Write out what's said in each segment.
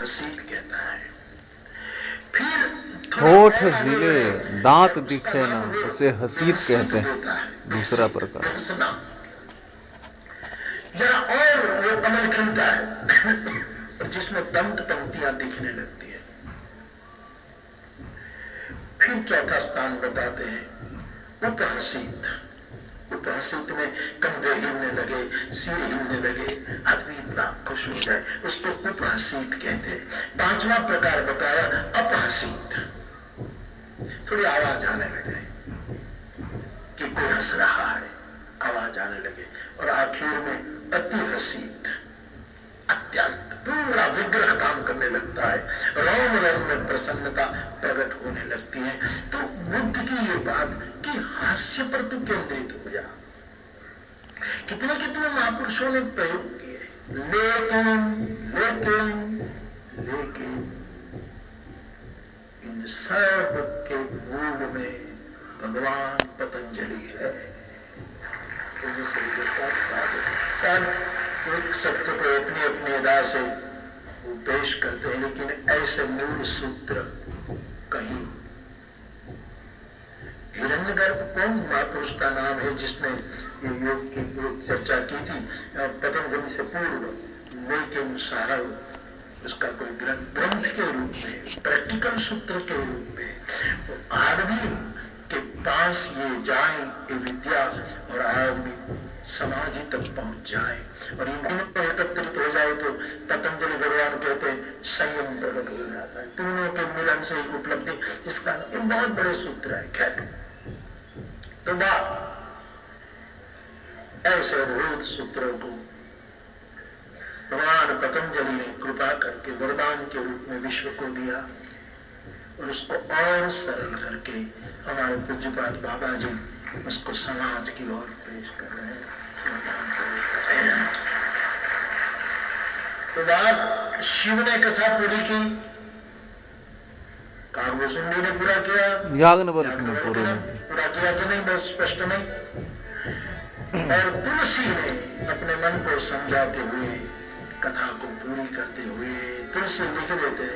हसीत कहता है। फिर होठ हिले दांत दिखे ना, उसे हसीत कहते हैं। होता है दूसरा प्रकार। हंसना। जरा और वो कमल खिलता है और जिसमें दंत पंक्तियां दिखने लगती है। फिर चौथा स्थान बताते हैं उपहसीत। उपहसीत में कंधे हिलने लगे, सिर हिलने लगे, आदमी इतना खुश हो जाए, उसको उपहसीत कहते हैं। पांचवा प्रकार बताया अपहसीत। थोड़ी आवाज आने लगे कि कोई हंस रहा है, आवाज आने लगे। और आखिर में अति हसीत, अत्यंत पूरा विग्रह काम करने लगता है, रोम रोम में प्रसन्नता प्रकट होने लगती है। तो बुद्ध की ये बात कि हास्य पर तू केंद्रित हो जा। कितने कितने महापुरुषों ने प्रयोग किए, लेकिन लेकिन लेकिन इन सब के मूल में भगवान पतंजलि है। सब एक सत्य को अपनी अपनी अदा से वो पेश करते हैं, लेकिन ऐसे मूल सूत्र कहीं। हिरण्यगर्भ कौन महापुरुष का नाम है जिसने ये योग की चर्चा की थी पतंजलि से पूर्व, लेकिन सारा उसका कोई ग्रंथ के रूप में, प्रैक्टिकल सूत्र के रूप में वो आदमी के पास ये जाए ये विद्या और आदमी समाधि तक पहुंच जाए और इन तीनों पर एकत्रित हो जाए तो पतंजलि भगवान कहते हैं संयम प्रकट हो जाता है। तीनों के मिलन से एक उपलब्धि, इसका एक बहुत बड़े सूत्र है। खैर तो बात ऐसे अद्भुत सूत्रों को भगवान पतंजलि ने कृपा करके वरदान के रूप में विश्व को दिया और उसको और सरल करके हमारे पूज्यपाद बाबा जी उसको समाज की ओर पेश कर रहे हैं। तो बात शिव ने कथा पूरी की, कागभूषुंडी ने पूरा किया, याज्ञवल्क्य ने पूरा किया कि नहीं, बहुत स्पष्ट नहीं। और तुलसी ने अपने मन को समझाते हुए कथा को पूरी करते हुए तुलसी लिख देते हैं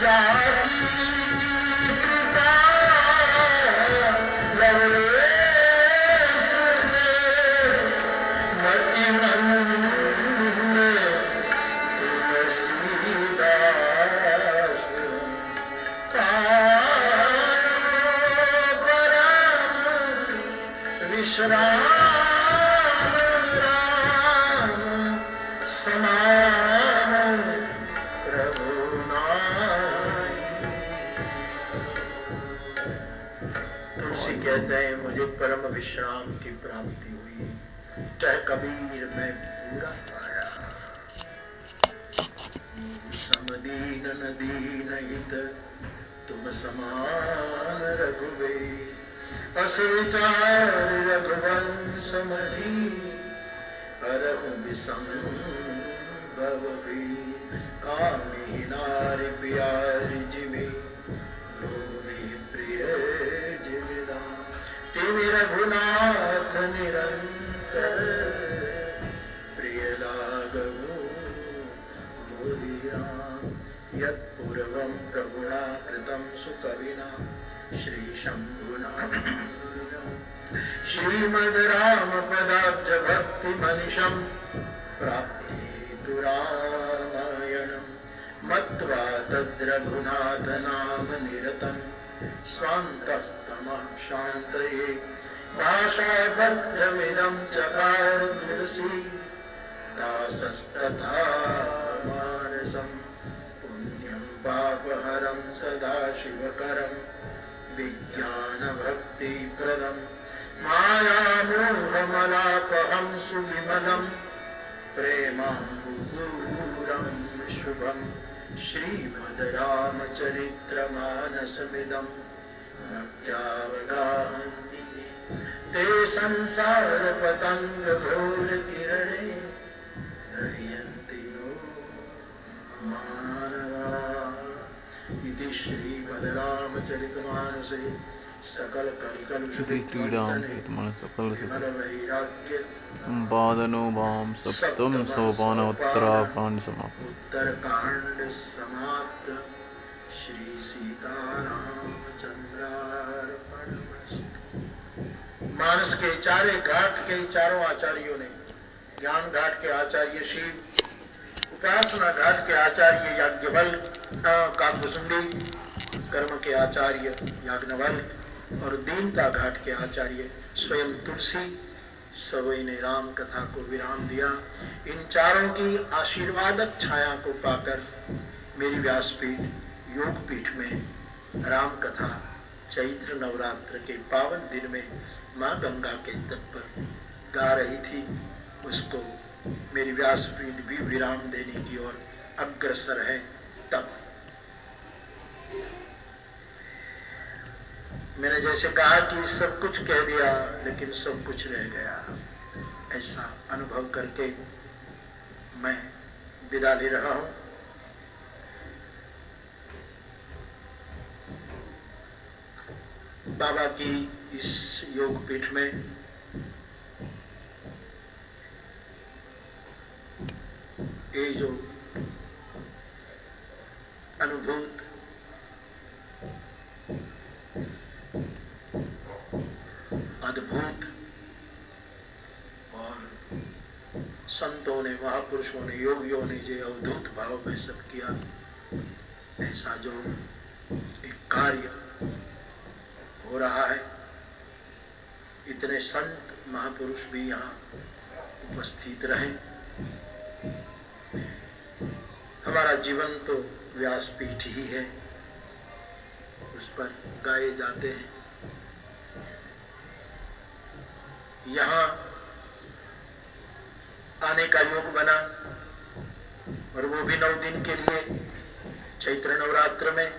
जाती कृपा लवलेश मति मन तुलसीदास विश्राम समान प्रभु तुलसी कहते हैं मुझे परम विश्राम की प्राप्ति हुई, चाहे कबीर मैं पूरा पाया। समदीन नदीन हित तुम समान रघुवीर, असुविचार रघुवंश मही हरहु विसंभव वीर। कामी नारी प्यारी जिमी लोभी प्रिय जिमिदान, तिमि रघुनाथ निरंतर प्रिय लागहु मोहि राम। यत्पूर्वं प्रभुना कृतं सुकविना श्री शंभुना श्रीमद् राम पदाब्ज भक्ति मनिषं प्राप्ति रामायणं मत्वा तद्रघुनाथ नाम निरतं स्वान्तस्तमः शान्तये भाषाबद्धमिदं चकार तुलसी दासस्तथा मानसं पुण्यं पापहरं सदा शिवकरं विज्ञानभक्तिप्रदं मायामोहमलापहं सुविमलं प्रेमाम्बुपूरं शुभं श्रीमद् रामचरित्रमानसमिदं भक्त्यावगाहन्ति ते संसारपतङ्गघोरकिरणे दह्यन्ति नो मानवा। इति श्रीमद् रामचरितमानसे सकल कलिकल श्रुति श्रीराम चरितमन सकल विमल वैराग्य बादनो भाम सप्तम सोपान उत्तराखंड समाप्त। उत्तरकांड समाप्त। श्री सीताराम चंद्रार्पणमस्तु। मानस के चारे घाट के चारों आचार्यों ने, ज्ञान घाट के आचार्य शिव, उपासना घाट के आचार्य याज्ञवल्क्य काकभुसुंडी, कर्म के आचार्य याज्ञवल्क्य और दीनता घाट के आचार्य स्वयं तुलसी, सभी ने राम कथा को विराम दिया। इन चारों की आशीर्वादक छाया को पाकर मेरी व्यासपीठ योगपीठ में राम कथा चैत्र नवरात्र के पावन दिन में मां गंगा के तट पर गा रही थी, उसको मेरी व्यासपीठ भी विराम देने की ओर अग्रसर है। तब मैंने जैसे कहा कि सब कुछ कह दिया लेकिन सब कुछ रह गया, ऐसा अनुभव करके मैं विदा ले रहा हूं। बाबा की इस योगपीठ में ये जो अनुभूत अद्भुत और संतों ने, महापुरुषों ने, योगियों ने जो अवधूत भाव में सब किया, ऐसा जो एक कार्य हो रहा है, इतने संत महापुरुष भी यहाँ उपस्थित रहे। हमारा जीवन तो व्यासपीठ ही है, उस पर गाए जाते हैं। यहाँ आने का योग बना और वो भी 9 दिन के लिए चैत्र नवरात्र में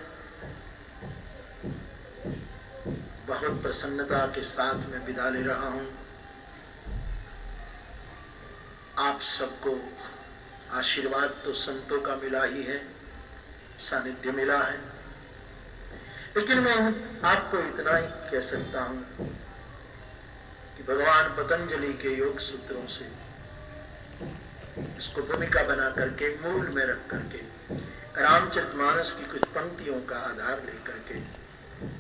बहुत प्रसन्नता के साथ में विदा ले रहा हूं। आप सबको आशीर्वाद तो संतों का मिला ही है, सानिध्य मिला है, लेकिन मैं आपको इतना ही कह सकता हूं कि भगवान पतंजलि के योग सूत्रों से इसको भूमिका बना करके, मूल में रख करके, रामचरितमानस की कुछ पंक्तियों का आधार लेकर के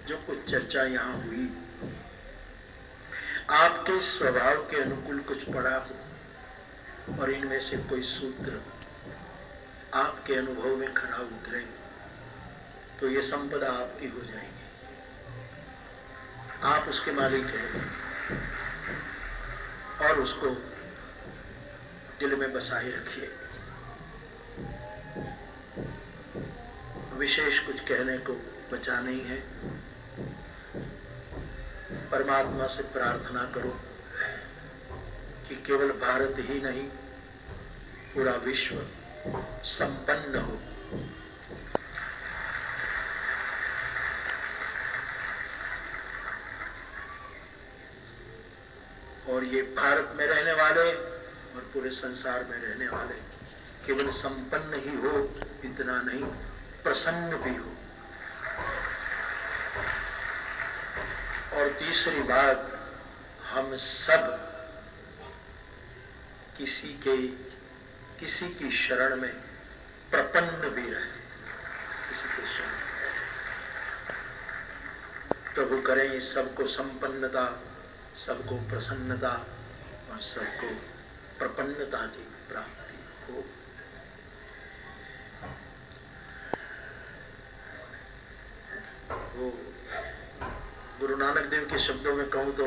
जो कुछ चर्चा यहाँ हुई, आपके स्वभाव के अनुकूल कुछ पड़ा हो और इनमें से कोई सूत्र आपके अनुभव में खरा उतरे, तो ये संपदा आपकी हो जाएगी, आप उसके मालिक हैं और उसको दिल में बसाए रखिए। विशेष कुछ कहने को बचा नहीं है। परमात्मा से प्रार्थना करो कि केवल भारत ही नहीं, पूरा विश्व संपन्न हो। और ये भारत में रहने वाले और पूरे संसार में रहने वाले केवल संपन्न ही हो, इतना नहीं, प्रसन्न भी हो। और तीसरी बात, हम सब किसी की शरण में प्रपन्न भी रहे, किसी के शरण। प्रभु करें सबको संपन्नता, सबको प्रसन्नता और सबको प्रपन्नता की प्राप्ति हो। वो गुरु नानक देव के शब्दों में कहूं तो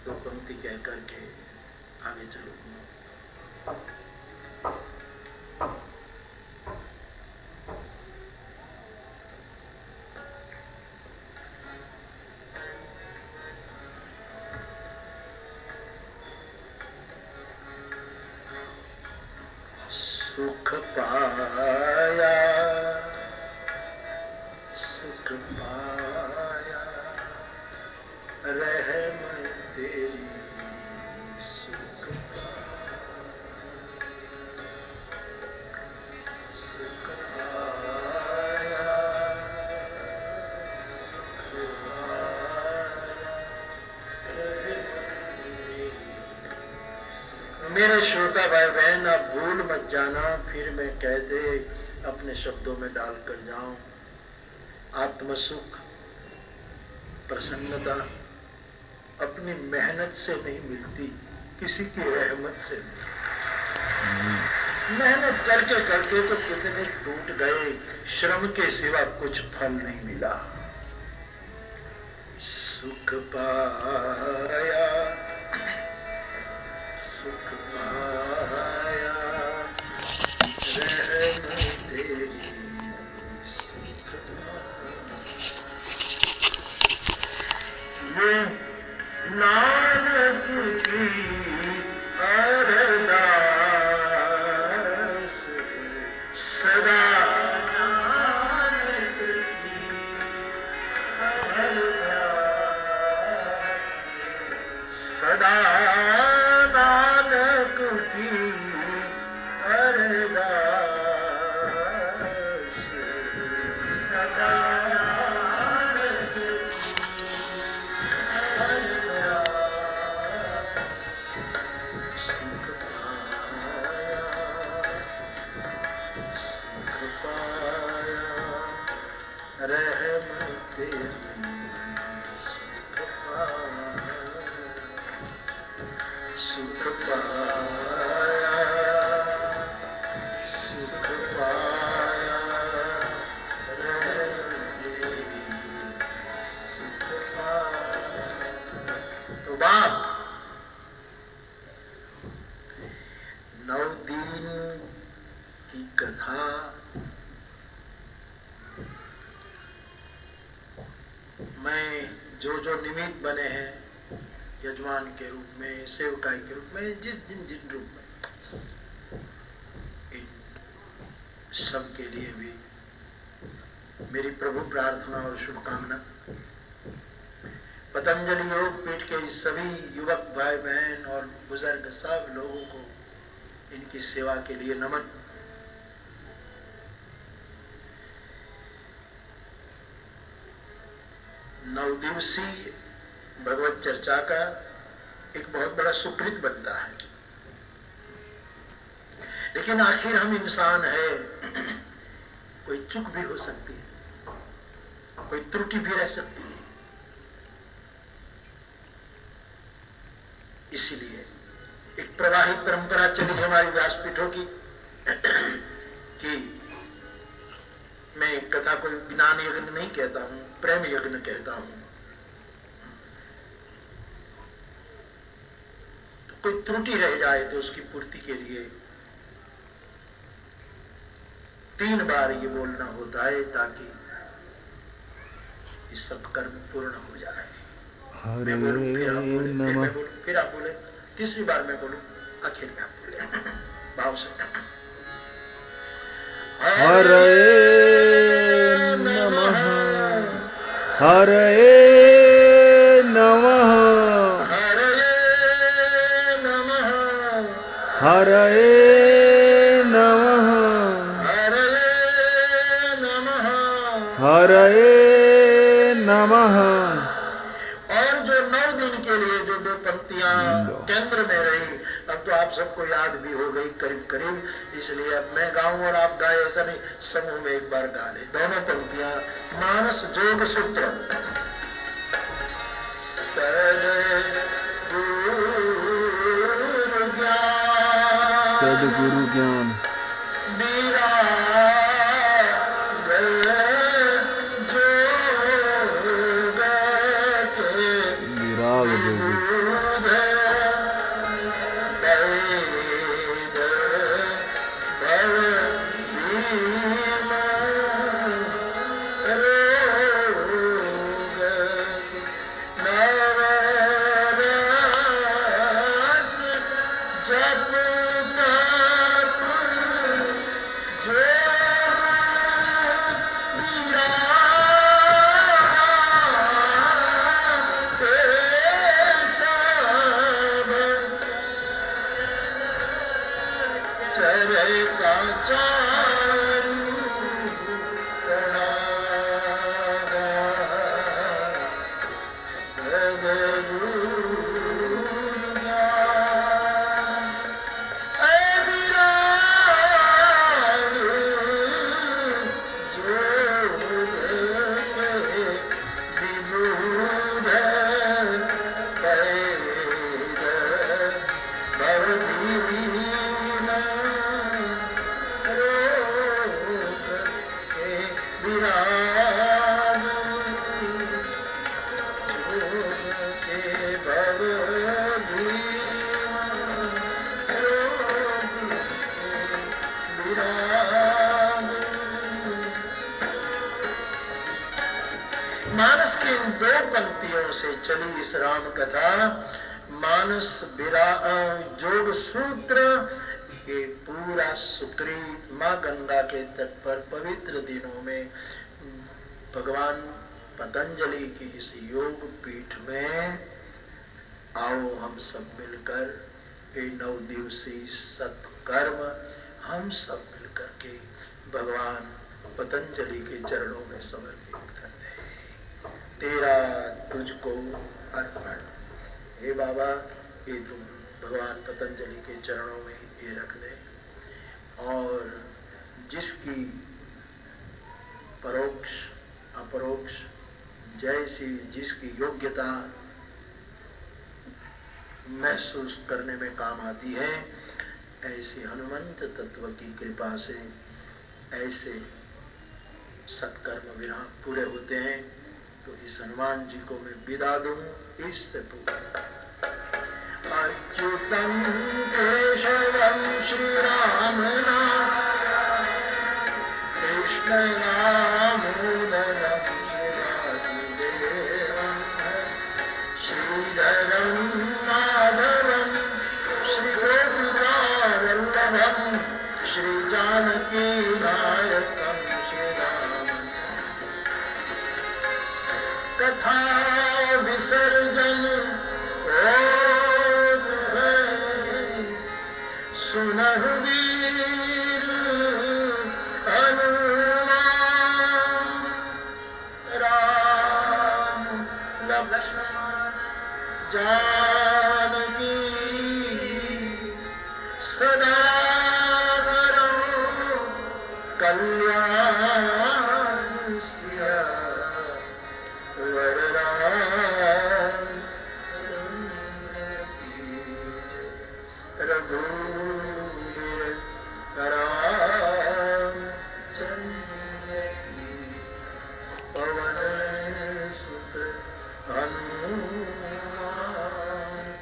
2 पंक्ति कह करके आगे चलो। सुख पाया, सुख पाया, रहमत तेरी सुख पाया, सुख पाया, सुख मेरे श्रोता भाई बहन, आप भूल मत जाना, फिर मैं कहते अपने शब्दों में डाल कर जाऊं। आत्मसुख, प्रसन्नता अपनी मेहनत से नहीं मिलती, किसी की रहमत से मिलती। मेहनत करके करके तो कितने टूट गए, श्रम के सिवा कुछ फल नहीं मिला। सुख पाया, सुख पाया, रहमत तेरी सुख पाया। नानक की अरदास सदा, नानक की अरदास सदा, नानक की अरदास सदा, रहमत तेरी सुख पाया, सुख पाया, रहमत तेरी सुख पाया। तो बाप 9 दिन की कथा मैं जो निमित्त बने हैं, यजमान के रूप में, सेवकाई के रूप में, जिन रूप में, इन सब के लिए भी मेरी प्रभु प्रार्थना और शुभकामना। पतंजलि योग पीठ के सभी युवक भाई बहन और बुजुर्ग सब लोगों को इनकी सेवा के लिए नमन। नौ दिवसीय भगवत चर्चा का एक बहुत बड़ा सुकृत बनता है, लेकिन आखिर हम इंसान है, कोई चूक भी हो सकती है, कोई त्रुटि भी रह सकती है। इसीलिए एक प्रवाहित परंपरा चली हमारी व्यासपीठों की कि मैं कथा को ज्ञान यज्ञ नहीं कहता हूं, प्रेम यज्ञ कहता हूं। तो कोई त्रुटि रह जाए तो उसकी पूर्ति के लिए 3 बार ये बोलना होता है, ताकि ये सब कर्म पूर्ण हो जाए। मैं बोलूं, फिर आप बोले, फिर मैं बोलूं, फिर आप बोले, तीसरी बार मैं बोलूं, आखिर में आप बोले भाव से। हरे नमः, हरे नमः, हरे नमः, हरे नमः, हरे नमः, हरे नमः। और जो 9 दिन के लिए जो 2 पंक्तियां केंद्र में रही, अब तो आप सबको याद भी हो गई करीब करीब, इसलिए अब मैं गाऊं और आप गाए ऐसा नहीं, समूह में एक बार गा ले। दोनों पंक्तियां मानस जोग सूत्र। सद्गुरु ज्ञान, सद्गुरु ज्ञान विराग जोग पंक्तियों से चली इस राम कथा। मानस जोग सूत्र, ये पूरा सुकृत माँ गंगा के तट पर पवित्र दिनों में भगवान पतंजलि की इस योग पीठ में आओ हम सब मिलकर ये 9 दिवसीय सत्कर्म हम सब मिलकर के भगवान पतंजलि के चरणों में समर्पित कर दे। तेरा तुझको अर्पण। हे बाबा, ये तुम भगवान पतंजलि के चरणों में ये रख दे, और जिसकी परोक्ष अपरोक्ष जैसी जिसकी योग्यता महसूस करने में काम आती है, ऐसे हनुमंत तत्व की कृपा से ऐसे सत्कर्म विराम पूरे होते हैं। तो इस हनुमान जी को मैं विदा दूं इससे पूरा। अच्युतम केशवम श्री राम नाम, कृष्ण दामोदरम श्री वासुदेवम, श्रीधरम माधवम श्री गोपिका वल्लभम, श्री जानकी नायकम श्री राम। कथा विसर्जन सुनहु वीर हनुमान, राम लक्ष्मण जानकी सदा करो कल्याण, सिया वरदान रघुवीर राम चंद्र की, पवन सुत हनुमान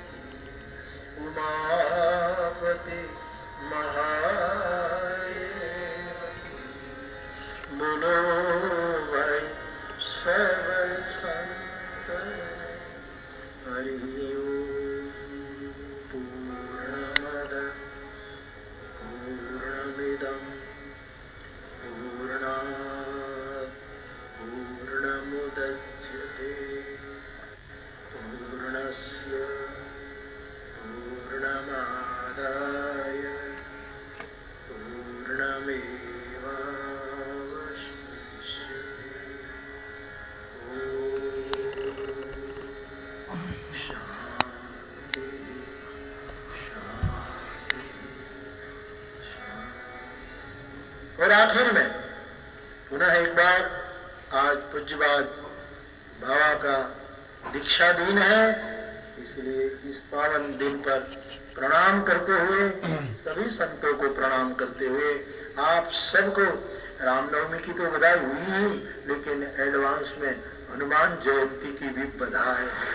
की, उमापति महादेव की। बोलो भाई सब संत हरि ओम। पूर्णमद पूर्णमिदं पूर्णात् पूर्णमुदच्यते, पूर्णस्य पूर्णमादाय पूर्णमेवावशिष्यते। ओम शांति शांति। और आखिर में पुनः एक बार, आज पूज्यपाद बाबा का दीक्षा दिन है, इसलिए इस पावन दिन पर प्रणाम करते हुए, सभी संतों को प्रणाम करते हुए, आप सबको रामनवमी की तो बधाई हुई ही, लेकिन एडवांस में हनुमान जयंती की भी बधाई है,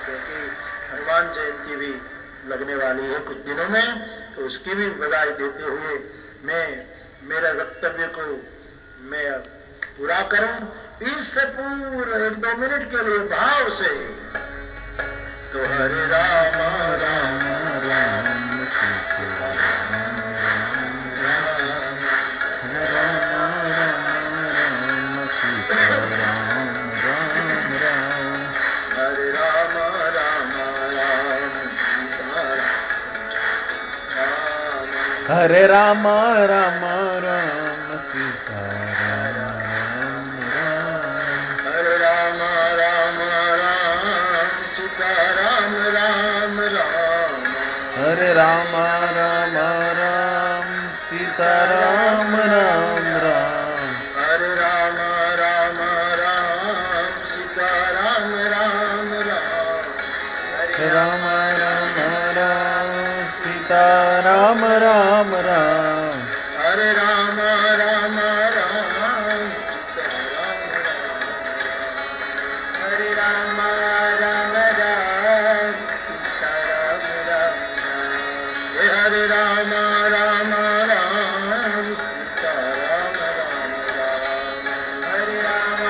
क्योंकि हनुमान जयंती भी लगने वाली है कुछ दिनों में, तो उसकी भी बधाई देते हुए मैं मेरा वक्तव्य को मैं पूरा करूं। इससे पूरा 1-2 मिनट के लिए भाव से तो हरे राम राम राम सीता राम राम राम सीता राम राम राम, हरे राम राम राम सीता राम, हरे राम राम राम सीता राम राम राम, हरे राम राम राम सीता राम राम राम, हरे राम राम राम सीता राम राम राम, हरे राम राम राम सीता राम राम राम, हरे राम राम राम सीता राम राम राम, हरे राम राम राम सीता राम राम, हरे राम राम राम सीता राम राम, हे हरे राम राम राम सीता राम राम, हरे राम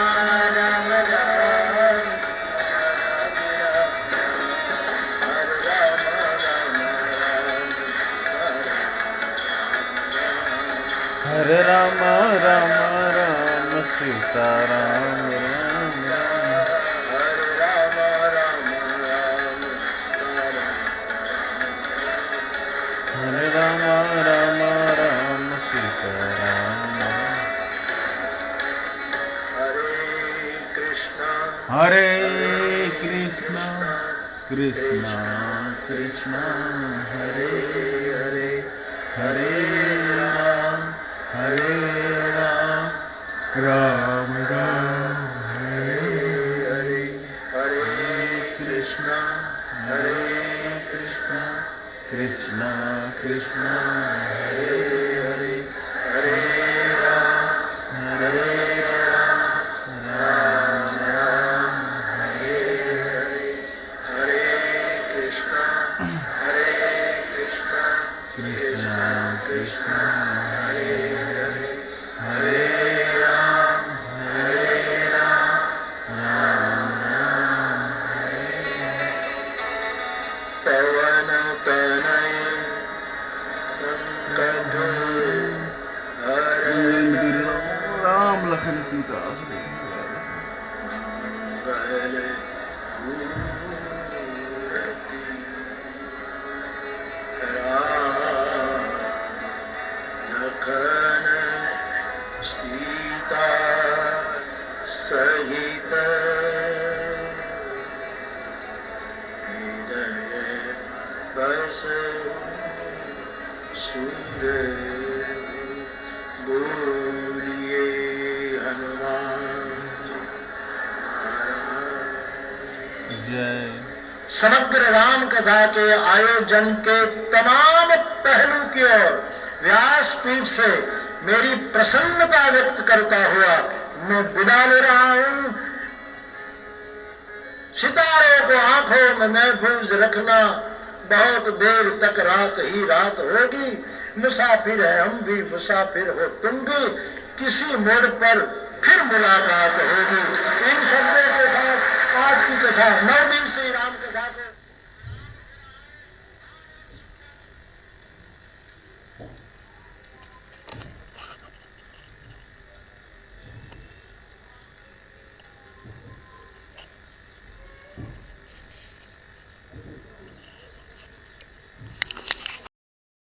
हरे राम राम राम सीता राम राम राम, हरे राम राम राम हरे राम राम राम सीता राम राम। हरे हरे कृष्णा कृष्णा कृष्णा हरे हरे, हरे राम राम राम हरे हरे, हरे कृष्णा कृष्णा कृष्णा हरे हरे, हरे राम राम राम हरे हरे, हरे कृष्णा कृष्णा कृष्णा हरे हरे, हरे राम राम राम हरे हरे। पवन तनय संकट हरण राम लखन सीता बल मूरति राम लखन सीता सहित हृदय बस सुंदर बोलिए हनुमान जय। समग्र राम कथा के आयोजन के तमाम पहलू की ओर व्यासपीठ से मेरी प्रसन्नता व्यक्त करता हुआ मैं विदा ले रहा हूं। सितारों को आंखों में महफूज रखना, बहुत देर तक रात ही रात होगी। मुसाफिर है हम भी, मुसाफिर हो तुम भी, किसी मोड़ पर फिर मुलाकात होगी। इन शब्दों के साथ आज की कथा 9 दिन